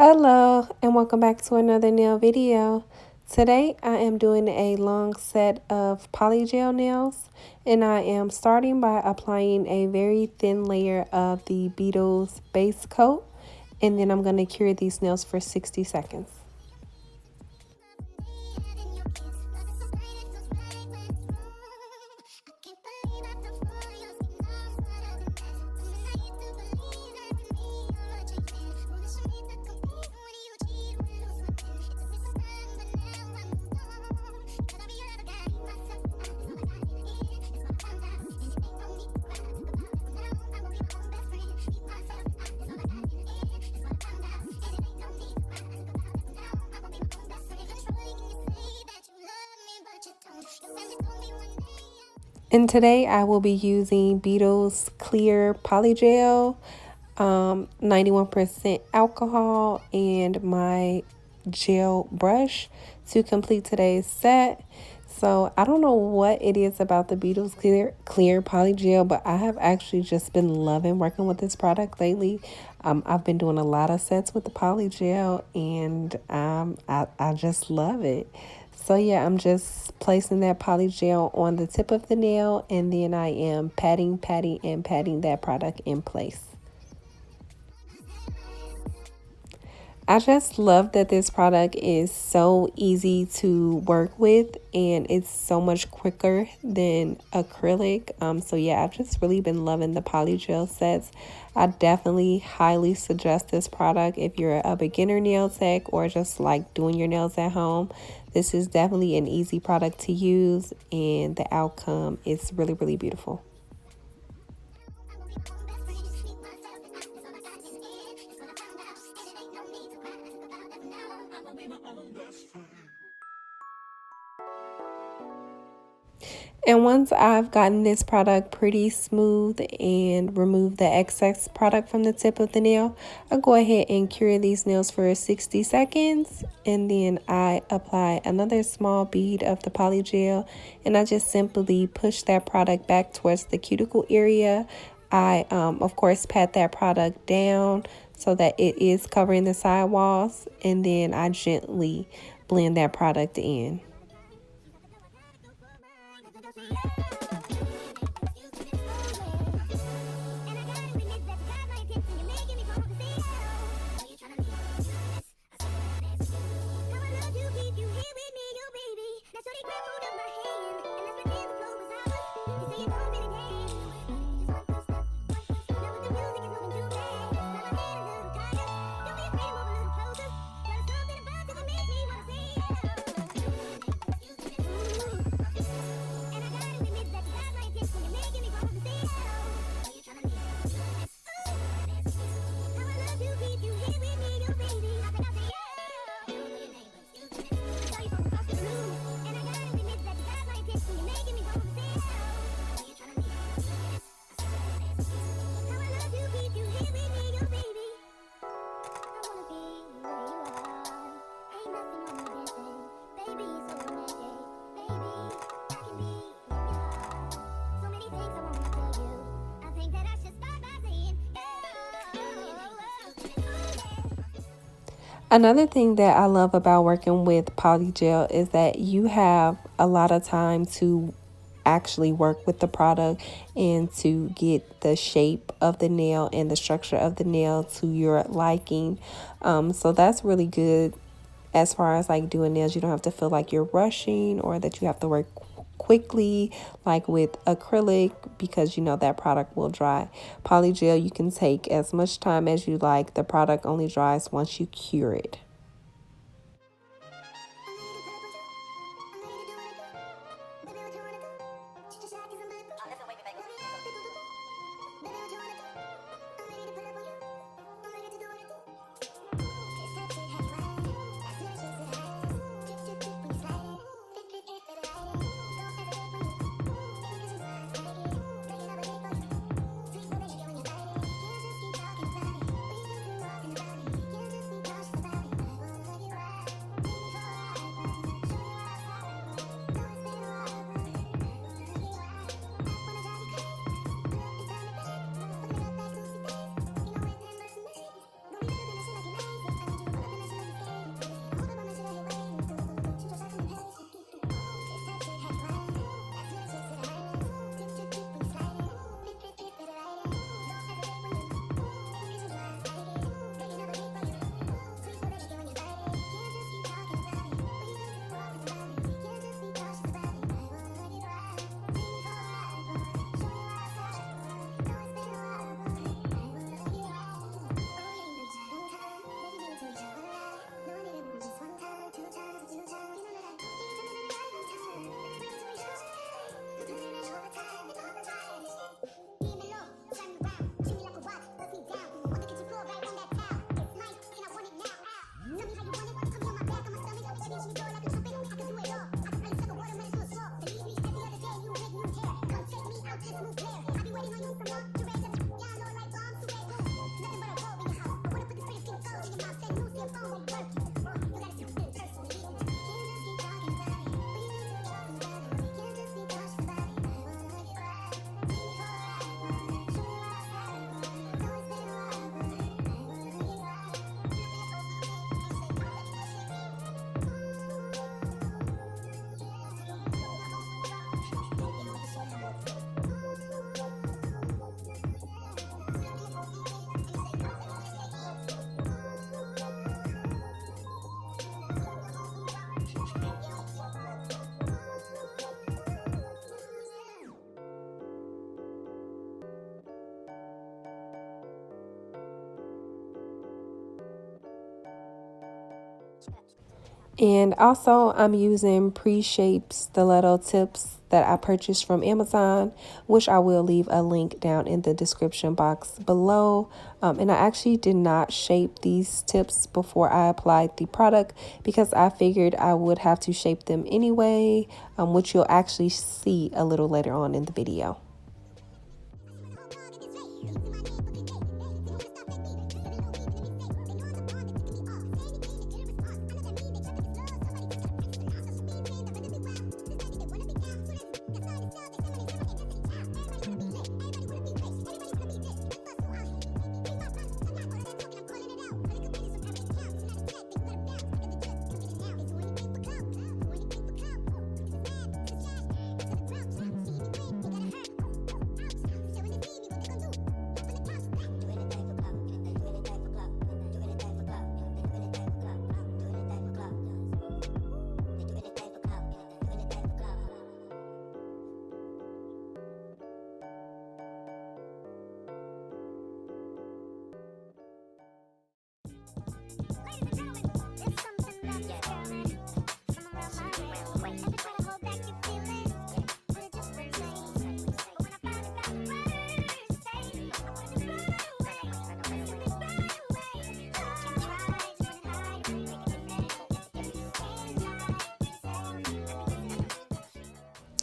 Hello and welcome back to another nail video. Today I am doing a long set of polygel nails and I am starting by applying a very thin layer of the Beetles base coat, and then I'm going to cure these nails for 60 seconds. And today I will be using Beetles Clear Polygel, 91% alcohol, and my gel brush to complete today's set. So I don't know what it is about the Beetles Clear Polygel, but I have actually just been loving working with this product lately. I've been doing a lot of sets with the polygel, and I just love it. So yeah, I'm just placing that polygel on the tip of the nail, and then I am patting that product in place. I just love that this product is so easy to work with and it's so much quicker than acrylic. So yeah, I've just really been loving the polygel sets. I definitely highly suggest this product if you're a beginner nail tech or just like doing your nails at home. This is definitely an easy product to use and the outcome is really, really beautiful. And once I've gotten this product pretty smooth and removed the excess product from the tip of the nail, I go ahead and cure these nails for 60 seconds. And then I apply another small bead of the polygel and I just simply push that product back towards the cuticle area. I, of course, pat that product down so that it is covering the sidewalls, and then I gently blend that product in. Another thing that I love about working with polygel is that you have a lot of time to actually work with the product and to get the shape of the nail and the structure of the nail to your liking. So that's really good as far as like doing nails. You don't have to feel like you're rushing or that you have to work quickly like with acrylic, because you know that product will dry. Polygel, you can take as much time as you like. The product only dries once you cure it. And also, I'm using pre-shaped stiletto tips that I purchased from Amazon, which I will leave a link down in the description box below. And I actually did not shape these tips before I applied the product because I figured I would have to shape them anyway, which you'll actually see a little later on in the video.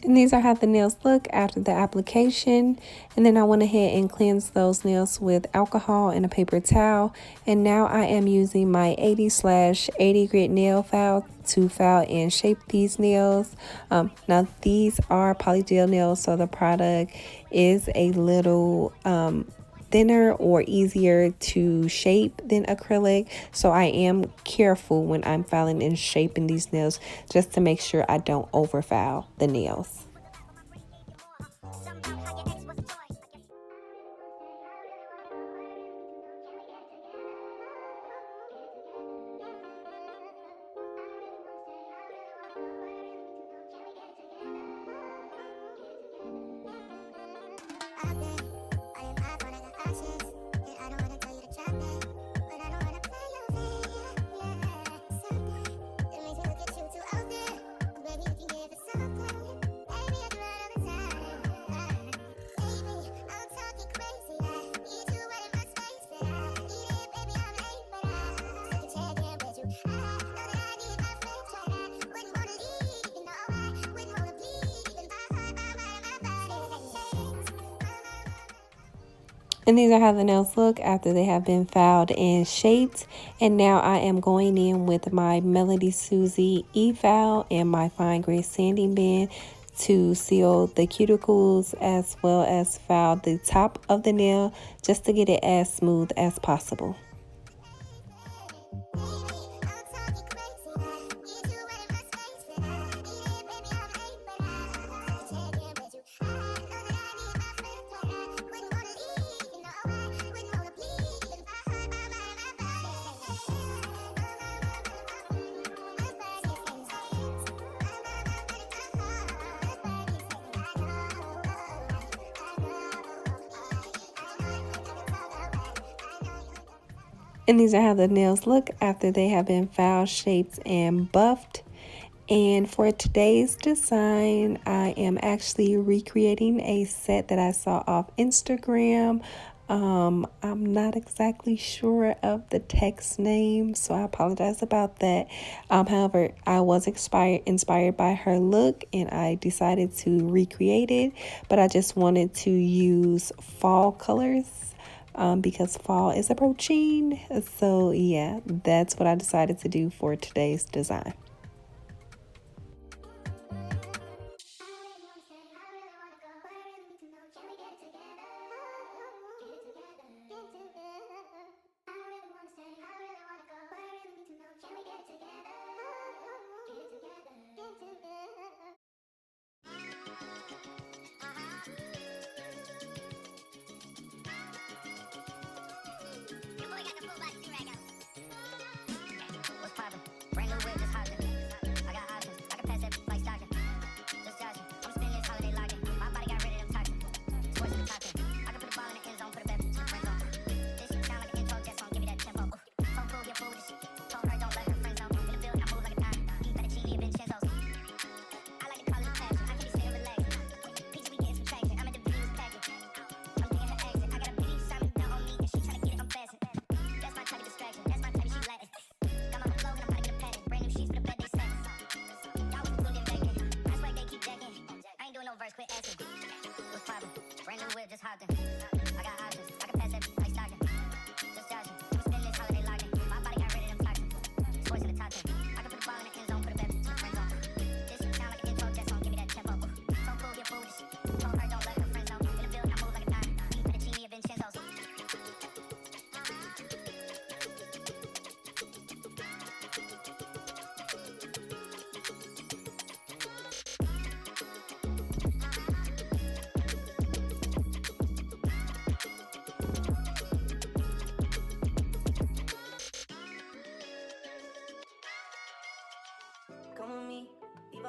And these are how the nails look after the application. And then I went ahead and cleansed those nails with alcohol and a paper towel. And now I am using my 80/80 grit nail file to file and shape these nails. Now these are polygel nails, so the product is a little thinner or easier to shape than acrylic, so I am careful when I'm filing and shaping these nails just to make sure I don't overfile the nails. And these are how the nails look after they have been filed and shaped. And now I am going in with my Melody Susie E-File and my fine grit sanding band to seal the cuticles as well as file the top of the nail just to get it as smooth as possible. And these are how the nails look after they have been filed, shaped, and buffed. And for today's design, I am actually recreating a set that I saw off Instagram. I'm not exactly sure of the text name, so I apologize about that. However, I was inspired by her look and I decided to recreate it, but I just wanted to use fall colors. Because fall is approaching. So yeah, that's what I decided to do for today's design.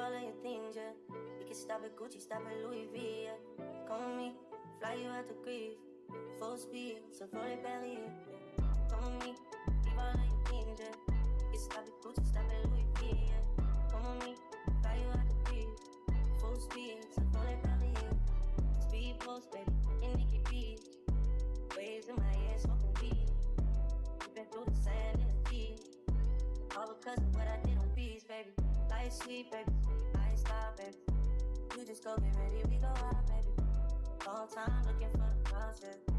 all of your things, yeah. We can stop at Gucci, stop at Louis V, yeah. Come with me, fly you out to Greece. Full speed, so for the belly, yeah. Come with me, leave all of your things, yeah. We can stop at Gucci, stop at Louis V, yeah. Come with me, fly you out to Greece. Full speed, so for the belly, yeah. Speed post, baby, in Nikki Beach. Waves in my ear, smoking weed. Been through the sand in the deep. All because of what I did on beats, baby. Life sweet, baby. I ain't stop, baby. You just go get ready, we go out, baby. Long time looking for the bounce, yeah.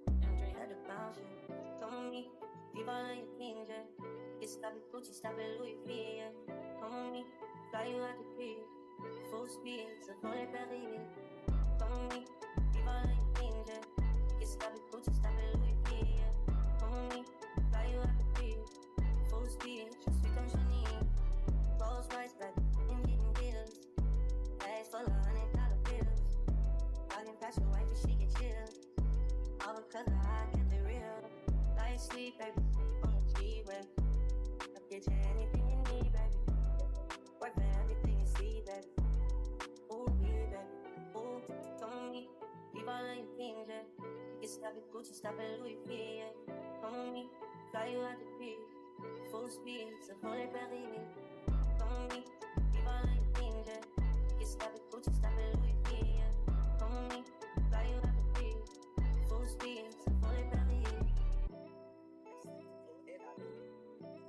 And Dre had to bounce, yeah. Come with me, leave all of your things, yeah. Get stop at Gucci, stop at Louis V, yeah. Come with me, fly you out the crib. Full speed, so for the belly, yeah. Come with me, leave all of your things, yeah. Get stop at Gucci, stop at Louis V, yeah. Come with me, fly you out the crib. Full speed, je suis comme Johnny. Rolls Royce, baby, in hidden Beetles. Bags full of $100 bills. Walking past your wife and she get chilled. All because of how I kept it real. Life sweet, baby, on the G-Way. I'll get you anything you need, baby. Work for everything you see, baby. Ooh, baby, ooh, come with me. Leave all of your things, yeah. You can stop at Gucci, stop at Louis V, yeah. Come with me, fly you out the crib. Full speed, so for the belly, yeah. Come with me, leave all of your things, yeah. You can stop at Gucci, stop at Louis V, yeah. Come with me, fly you out the crib. Full speed, so for the belly, yeah.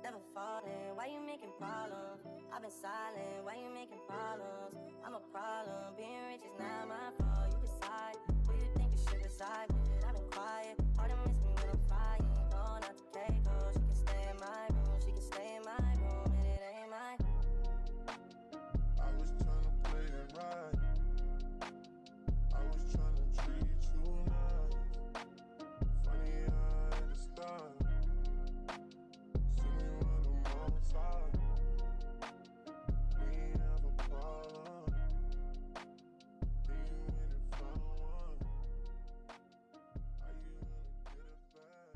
Never falling, why you making problems? I've been silent, why you making problems? I'm a problem, being rich is not my fault. You decide who you think you should reside with. I've been quiet, hard to miss me when I'm flying. Going out to Keiko, she can stay in my room, she can stay in my room, and it ain't mine. I was tryna play it right. I was tryna treat you nice. Funny how I had to stop. See me when I'm outside. We ain't have a problem. Then you went and found one. How you gonna get it back?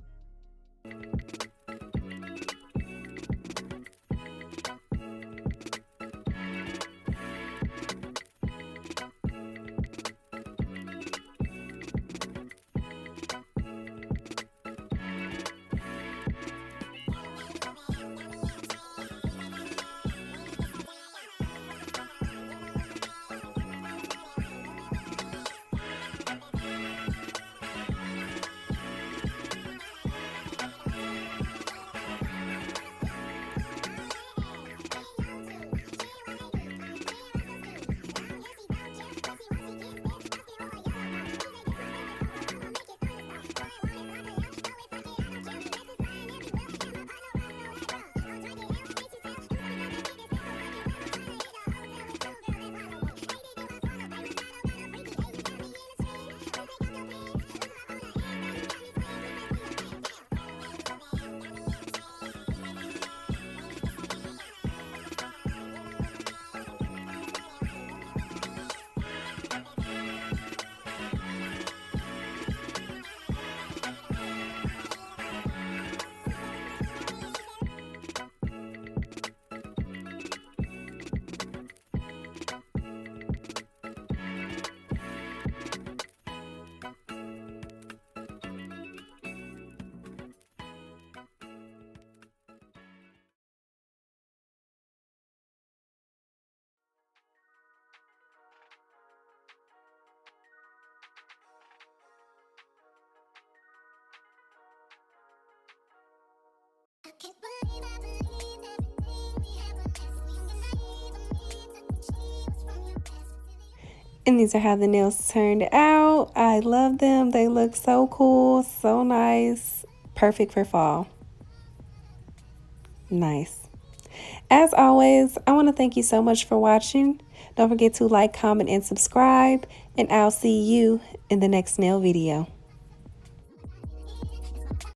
I can't believe everything we had when you and I even meet. I think she was from your past. And these are how the nails turned out. I love them. They look so cool, so nice. Perfect for fall. Nice. As always, I want to thank you so much for watching. Don't forget to like, comment, and subscribe. And I'll see you in the next nail video.